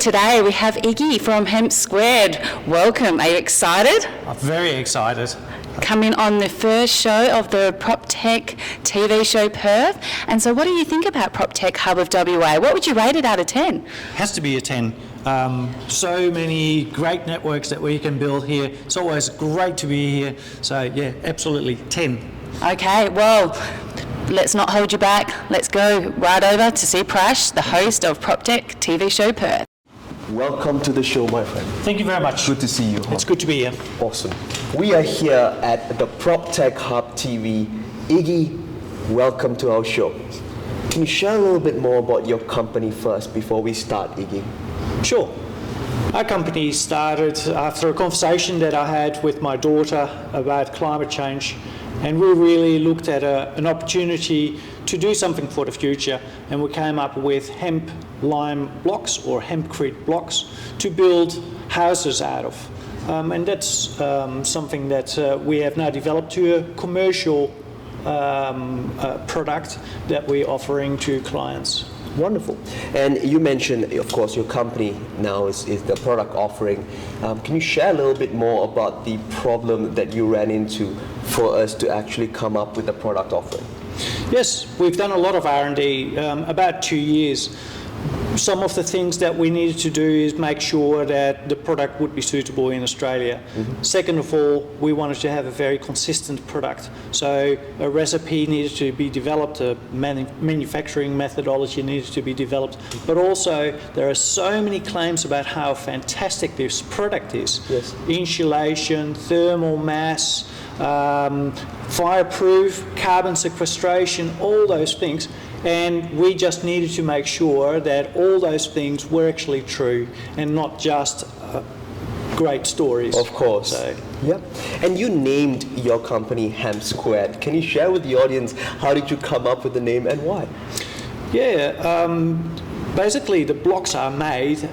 today we have Iggy from Hemp Squared. Welcome. Are you excited? I'm very excited. Coming on the first show of the PropTech TV show Perth. And so what do you think about PropTech Hub of WA? What would you rate it out of 10? Has to be a 10. So many great networks that we can build here. It's always great to be here. So yeah, absolutely 10. Okay, well, let's not hold you back. Let's go right over to see Prash, the host of PropTech TV show Perth. Welcome to the show, my friend. Thank you very much. Good to see you. It's good to be here. Awesome. We are here at the PropTech Hub TV. Iggy, welcome to our show. Can you share a little bit more about your company first before we start, Iggy? Sure. Our company started after a conversation that I had with my daughter about climate change, and we really looked at an opportunity to do something for the future, and we came up with hemp lime blocks or hempcrete blocks to build houses out of. And that's something that we have now developed to a commercial product that we're offering to clients. Wonderful. And you mentioned, of course, your company now is the product offering. Can you share a little bit more about the problem that you ran into for us to actually come up with a product offering? Yes, we've done a lot of R&D, about 2 years. Some of the things that we needed to do is make sure that the product would be suitable in Australia. Mm-hmm. Second of all, we wanted to have a very consistent product. So a recipe needed to be developed, a manufacturing methodology needed to be developed, but also there are so many claims about how fantastic this product is. Yes. Insulation, thermal mass, fireproof, carbon sequestration, all those things. And we just needed to make sure that all those things were actually true and not just great stories. Of course. Yep. And you named your company Hemp Squared. Can you share with the audience how did you come up with the name and why? Yeah. Basically, the blocks are made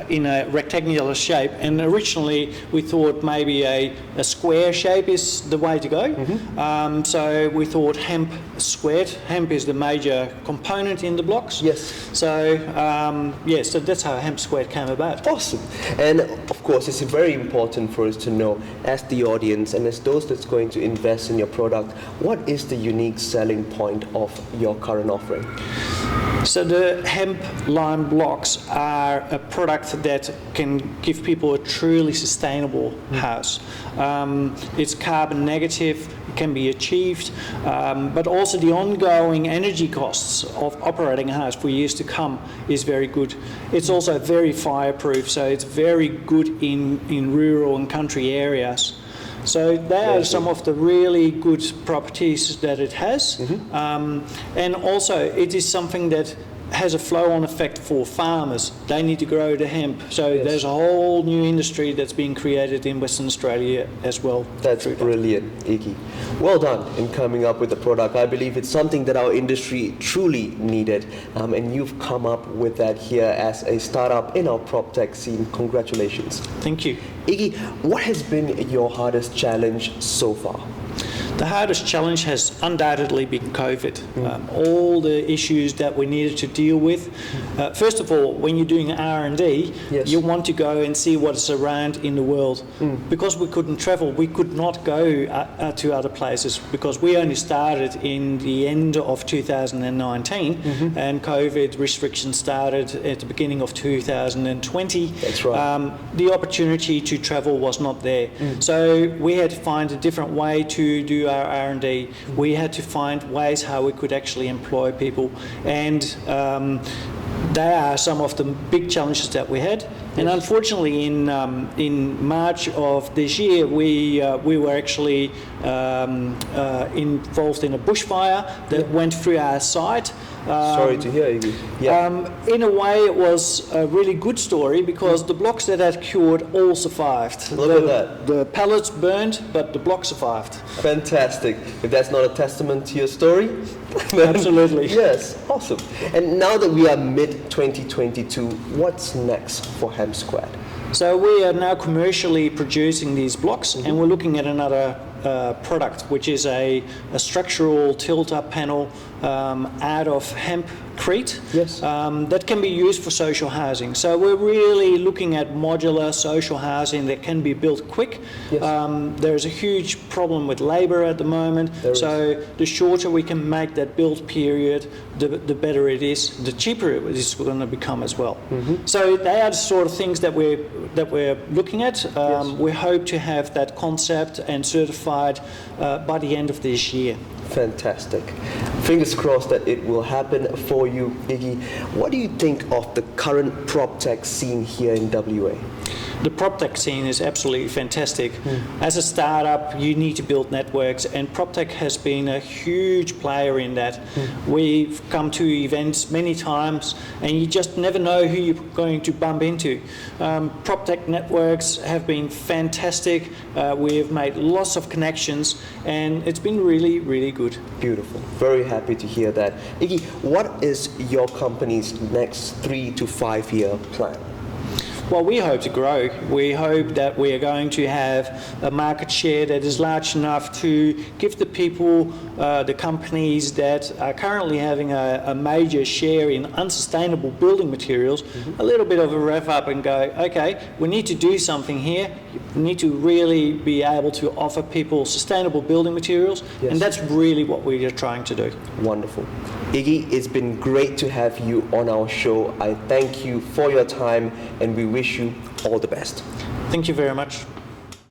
in a rectangular shape, and originally we thought maybe a square shape is the way to go. Mm-hmm. So we thought hemp squared. Hemp is the major component in the blocks. Yes. So so that's how hemp squared came about. Awesome. And of course, it's very important for us to know, as the audience and as those that's going to invest in your product, what is the unique selling point of your current offering? So the hemp lime blocks are a product that can give people a truly sustainable house. It's carbon negative, it can be achieved, but also the ongoing energy costs of operating a house for years to come is very good. It's also very fireproof, so it's very good in rural and country areas. So they are some of the really good properties that it has. Mm-hmm. And also it is something that has a flow-on effect for farmers. They need to grow the hemp. So there's a whole new industry that's being created in Western Australia as well. That's brilliant, Iggy. Well done in coming up with the product. I believe it's something that our industry truly needed. And you've come up with that here as a startup in our PropTech scene. Congratulations. Thank you. Iggy, what has been your hardest challenge so far? The hardest challenge has undoubtedly been COVID. All the issues that we needed to deal with. First of all, when you're doing R&D, you want to go and see what's around in the world. Because we couldn't travel, we could not go to other places because we only started in the end of 2019 and COVID restrictions started at the beginning of 2020. That's right. The opportunity to travel was not there. So we had to find a different way to do our R&D. We had to find ways how we could actually employ people, and they are some of the big challenges that we had. And unfortunately, in March of this year, we were actually involved in a bushfire that went through our site. Sorry to hear you. In a way, it was a really good story because the blocks that had cured all survived. Look at that. The pallets burned, but the block survived. Fantastic. If that's not a testament to your story, absolutely. Yes, awesome. And now that we are mid-2022, what's next for Hemp Squared? So we are now commercially producing these blocks, and we're looking at another product, which is a structural tilt-up panel out of hempcrete Yes. that can be used for social housing. So we're really looking at modular social housing that can be built quick. Yes. There's a huge problem with labour at the moment, There is. so the shorter we can make that build period, the better it is, the cheaper it is going to become as well. So they are the sort of things that we're looking at. We hope to have that concept and certified by the end of this year. Fantastic. Fingers crossed that it will happen for you, Iggy. What do you think of the current prop tech scene here in WA? The PropTech scene is absolutely fantastic. As a startup, you need to build networks, and PropTech has been a huge player in that. We've come to events many times, and you just never know who you're going to bump into. PropTech networks have been fantastic. We have made lots of connections, and it's been really, really good. Beautiful. Very happy to hear that. Iggy, what is your company's next 3 to 5 year plan? Well, we hope to grow. We hope that we are going to have a market share that is large enough to give the people, the companies that are currently having a major share in unsustainable building materials, a little bit of a rev up and go, okay, we need to do something here. We need to really be able to offer people sustainable building materials, Yes. and that's really what we are trying to do. Wonderful. Iggy, it's been great to have you on our show. I thank you for your time and we wish you all the best. Thank you very much.